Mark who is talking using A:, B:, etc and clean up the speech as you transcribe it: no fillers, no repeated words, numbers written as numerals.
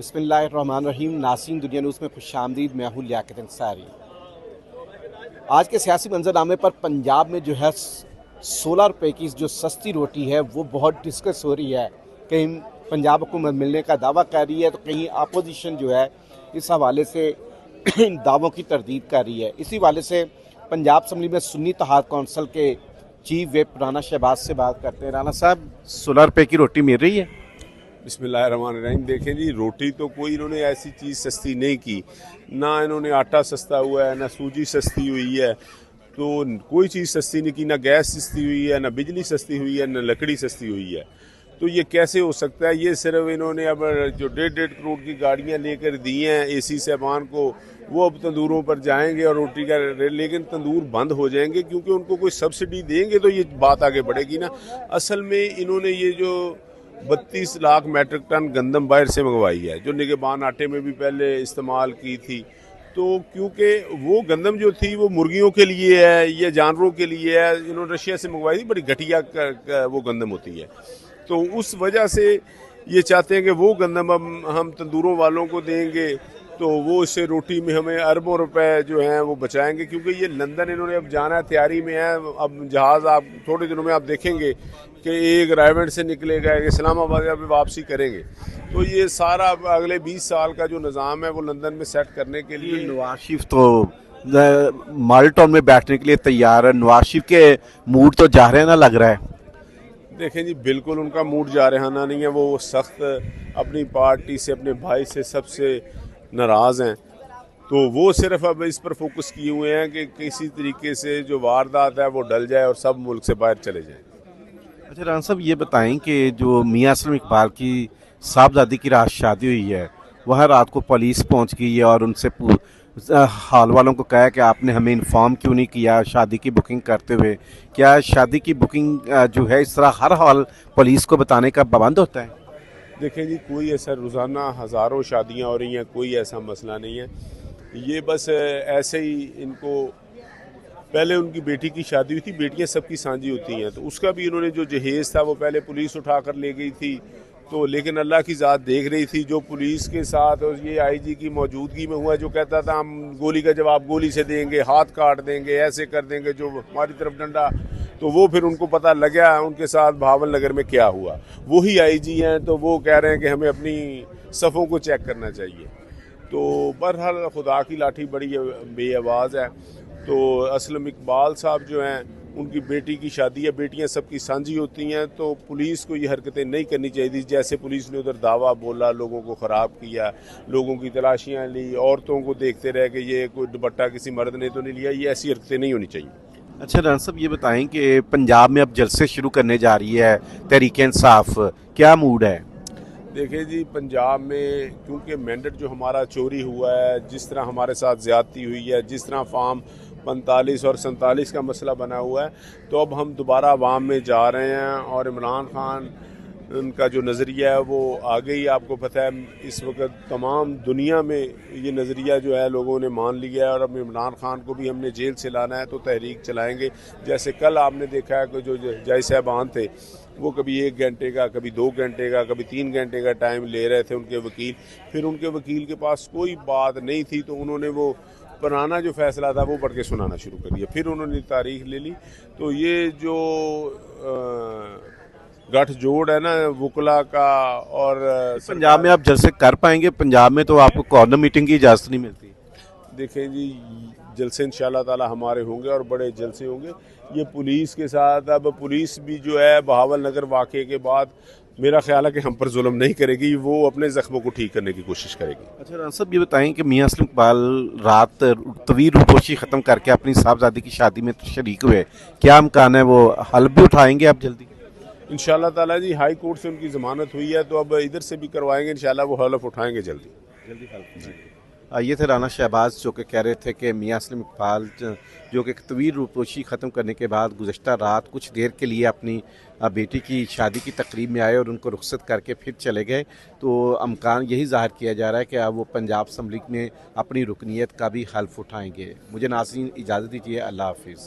A: بسم اللہ الرحمن الرحیم. ناظرین دنیا نیوز میں خوش آمدید. میں ہوں لیاقت انصاری. آج کے سیاسی منظرنامے پر پنجاب میں جو ہے 16 روپے کی جو سستی روٹی ہے وہ بہت ڈسکس ہو رہی ہے. کہیں پنجاب حکومت ملنے کا دعویٰ کر رہی ہے تو کہیں اپوزیشن جو ہے اس حوالے سے دعووں کی تردید کر رہی ہے. اسی حوالے سے پنجاب اسمبلی میں سنی اتحاد کونسل کے چیف ویپ رانا شہباز سے بات کرتے ہیں. رانا صاحب، 16 روپے کی روٹی مل رہی ہے؟
B: بسم اللہ الرحمن الرحیم. دیکھیں جی، روٹی تو کوئی انہوں نے ایسی چیز سستی نہیں کی. نہ انہوں نے آٹا سستا ہوا ہے، نہ سوجی سستی ہوئی ہے. تو کوئی چیز سستی نہیں کی. نہ گیس سستی ہوئی ہے، نہ بجلی سستی ہوئی ہے، نہ لکڑی سستی ہوئی ہے. تو یہ کیسے ہو سکتا ہے؟ یہ صرف انہوں نے اب جو 1.5 کروڑ کی گاڑیاں لے کر دی ہیں اے سی صاحبان کو، وہ اب تندوروں پر جائیں گے اور روٹی کا لیکن تندور بند ہو جائیں گے کیونکہ ان کو کوئی سبسڈی دیں گے تو یہ بات آگے بڑھے گی نا. اصل میں انہوں نے یہ جو 32 لاکھ میٹرک ٹن گندم باہر سے منگوائی ہے، جو نگہبان آٹے میں بھی پہلے استعمال کی تھی. تو کیونکہ وہ گندم جو تھی وہ مرغیوں کے لیے ہے یا جانوروں کے لیے ہے، انہوں نے رشیا سے منگوائی تھی. بڑی گھٹیا وہ گندم ہوتی ہے. تو اس وجہ سے یہ چاہتے ہیں کہ وہ گندم ہم تندوروں والوں کو دیں گے تو وہ اس سے روٹی میں ہمیں اربوں روپے جو ہیں وہ بچائیں گے. کیونکہ یہ لندن انہوں نے اب جانا ہے، تیاری میں ہے. اب جہاز آپ تھوڑے دنوں میں آپ دیکھیں گے کہ ایک رائیونڈ سے نکلے گا، ایک اسلام آباد اب واپسی کریں گے. تو یہ سارا اگلے 20 سال کا جو نظام ہے وہ لندن میں سیٹ کرنے کے لیے.
A: نواز شریف تو مال ٹاؤن میں بیٹھنے کے لیے تیار ہے. نواز شریف کے موڈ تو جا رہے نہ لگ رہا ہے.
B: دیکھیں جی، بالکل ان کا موڈ جارحانہ نہیں ہے. وہ سخت اپنی پارٹی سے، اپنے بھائی سے سب سے ناراض ہیں. تو وہ صرف اب اس پر فوکس کیے ہوئے ہیں کہ کسی طریقے سے جو واردات ہے وہ ڈل جائے اور سب ملک سے باہر چلے جائیں.
A: اچھا رانا صاحب، یہ بتائیں کہ جو میاں اسلم اقبال کی صاحبزادی کی رات شادی ہوئی ہے، وہاں رات کو پولیس پہنچ گئی ہے اور ان سے حال والوں کو کہا کہ آپ نے ہمیں انفارم کیوں نہیں کیا شادی کی بکنگ کرتے ہوئے. کیا شادی کی بکنگ جو ہے اس طرح ہر حال پولیس کو بتانے کا پابند ہوتا ہے؟
B: دیکھیں جی، کوئی ایسا روزانہ ہزاروں شادیاں ہو رہی ہیں، کوئی ایسا مسئلہ نہیں ہے. یہ بس ایسے ہی ان کو پہلے ان کی بیٹی کی شادی ہوئی تھی. بیٹیاں سب کی سانجھی ہوتی ہیں، تو اس کا بھی انہوں نے جو جہیز تھا وہ پہلے پولیس اٹھا کر لے گئی تھی. تو لیکن اللہ کی ذات دیکھ رہی تھی جو پولیس کے ساتھ اور یہ آئی جی کی موجودگی میں ہوا، جو کہتا تھا ہم گولی کا جواب گولی سے دیں گے، ہاتھ کاٹ دیں گے، ایسے کر دیں گے، جو ہماری طرف ڈنڈا. تو وہ پھر ان کو پتہ لگا ان کے ساتھ بہاول نگر میں کیا ہوا. وہی آئی جی ہیں تو وہ کہہ رہے ہیں کہ ہمیں اپنی صفوں کو چیک کرنا چاہیے. تو بہرحال خدا کی لاٹھی بڑی بے آواز ہے. تو اسلم اقبال صاحب جو ہیں، ان کی بیٹی کی شادی ہے، بیٹیاں سب کی سانجھی ہوتی ہیں. تو پولیس کو یہ حرکتیں نہیں کرنی چاہیے تھی. جیسے پولیس نے ادھر دعویٰ بولا، لوگوں کو خراب کیا، لوگوں کی تلاشیاں لی، عورتوں کو دیکھتے رہ کہ یہ کوئی دوپٹہ کسی مرد نے تو نہیں لیا. یہ ایسی حرکتیں نہیں ہونی چاہیے.
A: اچھا رانا صاحب، یہ بتائیں کہ پنجاب میں اب جلسے شروع کرنے جا رہی ہے تحریک انصاف، کیا موڈ ہے؟
B: دیکھیں جی، پنجاب میں کیونکہ مینڈٹ جو ہمارا چوری ہوا ہے، جس طرح ہمارے ساتھ زیادتی ہوئی ہے، جس طرح فارم 45 اور 47 کا مسئلہ بنا ہوا ہے، تو اب ہم دوبارہ عوام میں جا رہے ہیں. اور عمران خان ان کا جو نظریہ ہے وہ آگے ہی آپ کو پتہ ہے اس وقت تمام دنیا میں یہ نظریہ جو ہے لوگوں نے مان لیا ہے. اور اب عمران خان کو بھی ہم نے جیل سے لانا ہے تو تحریک چلائیں گے. جیسے کل آپ نے دیکھا ہے کہ جو جج صاحبان تھے وہ کبھی 1 گھنٹے کا، کبھی 2 گھنٹے کا، کبھی 3 گھنٹے کا ٹائم لے رہے تھے ان کے وکیل. پھر ان کے وکیل کے پاس کوئی بات نہیں تھی تو انہوں نے وہ پرانا جو فیصلہ تھا وہ پڑھ کے سنانا شروع کر دیا. پھر انہوں نے تاریخ لے لی. تو یہ جو گٹھ جوڑ ہے نا وکلا کا اور
A: پنجاب میں آپ جلسے کر پائیں گے؟ پنجاب میں تو آپ کو کارنر میٹنگ کی اجازت نہیں ملتی.
B: دیکھیں جی، جلسے انشاءاللہ تعالی ہمارے ہوں گے اور بڑے جلسے ہوں گے. یہ پولیس کے ساتھ اب پولیس بھی جو ہے بہاول نگر واقعے کے بعد میرا خیال ہے کہ ہم پر ظلم نہیں کرے گی، وہ اپنے زخموں کو ٹھیک کرنے کی کوشش کرے گی.
A: اچھا رانا صاحب، یہ بتائیں کہ میاں اسلم اقبال رات طویل روپوشی ختم کر کے اپنی صاحبزادی کی شادی میں شریک ہوئے، کیا امکان ہے وہ حلف بھی اٹھائیں گے آپ جلدی؟
B: انشاءاللہ تعالی جی، ہائی کورٹ سے ان کی ضمانت ہوئی ہے تو اب ادھر سے بھی کروائیں گے. انشاءاللہ وہ حلف اٹھائیں گے جلدی.
A: یہ تھے رانا شہباز جو کہ کہہ رہے تھے کہ میاں اسلم اقبال جو کہ طویل روپوشی ختم کرنے کے بعد گزشتہ رات کچھ دیر کے لیے اپنی بیٹی کی شادی کی تقریب میں آئے اور ان کو رخصت کر کے پھر چلے گئے. تو امکان یہی ظاہر کیا جا رہا ہے کہ اب وہ پنجاب اسمبلی میں اپنی رکنیت کا بھی حلف اٹھائیں گے. مجھے ناظرین اجازت دیجیے. اللہ حافظ.